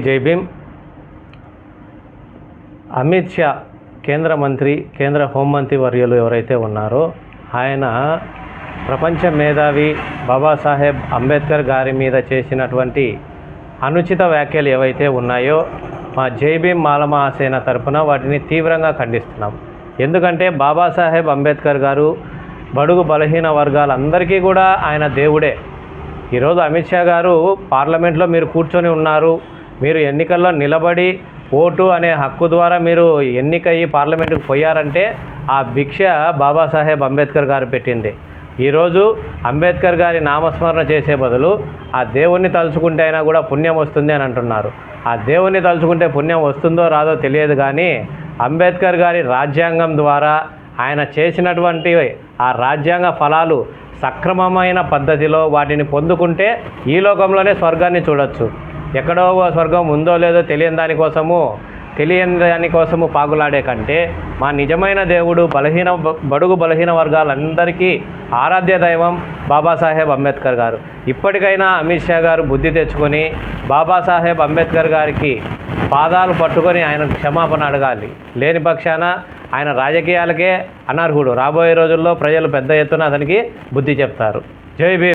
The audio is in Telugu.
జై భీమ్. అమిత్ షా కేంద్ర మంత్రి, కేంద్ర హోంమంత్రి వర్యులు ఎవరైతే ఉన్నారో ఆయన ప్రపంచ మేధావి బాబాసాహెబ్ అంబేద్కర్ గారి మీద చేసినటువంటి అనుచిత వ్యాఖ్యలు ఏవైతే ఉన్నాయో మా జై భీమ్ మాల మహాసేన తరపున వాటిని తీవ్రంగా ఖండిస్తున్నాం. ఎందుకంటే బాబాసాహెబ్ అంబేద్కర్ గారు బడుగు బలహీన వర్గాలందరికీ కూడా ఆయన దేవుడే. ఈరోజు అమిత్ షా గారు పార్లమెంట్లో మీరు కూర్చొని ఉన్నారు, మీరు ఎన్నికల్లో నిలబడి ఓటు అనే హక్కు ద్వారా మీరు ఎన్నికయ్యి పార్లమెంటుకు పోయారంటే ఆ భిక్ష బాబాసాహెబ్ అంబేద్కర్ గారు పెట్టింది. ఈరోజు అంబేద్కర్ గారి నామస్మరణ చేసే బదులు ఆ దేవుణ్ణి తలుచుకుంటే అయినా కూడా పుణ్యం వస్తుంది అని అంటున్నారు. ఆ దేవుణ్ణి తలుచుకుంటే పుణ్యం వస్తుందో రాదో తెలియదు, కానీ అంబేద్కర్ గారి రాజ్యాంగం ద్వారా ఆయన చేసినటువంటి ఆ రాజ్యాంగ ఫలాలు సక్రమమైన పద్ధతిలో వాటిని పొందుకుంటే ఈ లోకంలోనే స్వర్గాన్ని చూడొచ్చు. ఎక్కడో స్వర్గం ఉందో లేదో తెలియని దానికోసము పాకులాడే కంటే మా నిజమైన దేవుడు బడుగు బలహీన వర్గాలందరికీ ఆరాధ్య దైవం బాబాసాహెబ్ అంబేద్కర్ గారు. ఇప్పటికైనా అమిత్ షా గారు బుద్ధి తెచ్చుకొని బాబాసాహెబ్ అంబేద్కర్ గారికి పాదాలు పట్టుకొని ఆయన క్షమాపణ అడగాలి. లేని పక్షాన ఆయన రాజకీయాలకే అనర్హుడు. రాబోయే రోజుల్లో ప్రజలు పెద్ద ఎత్తున అతనికి బుద్ధి చెప్తారు. జై భీమ్.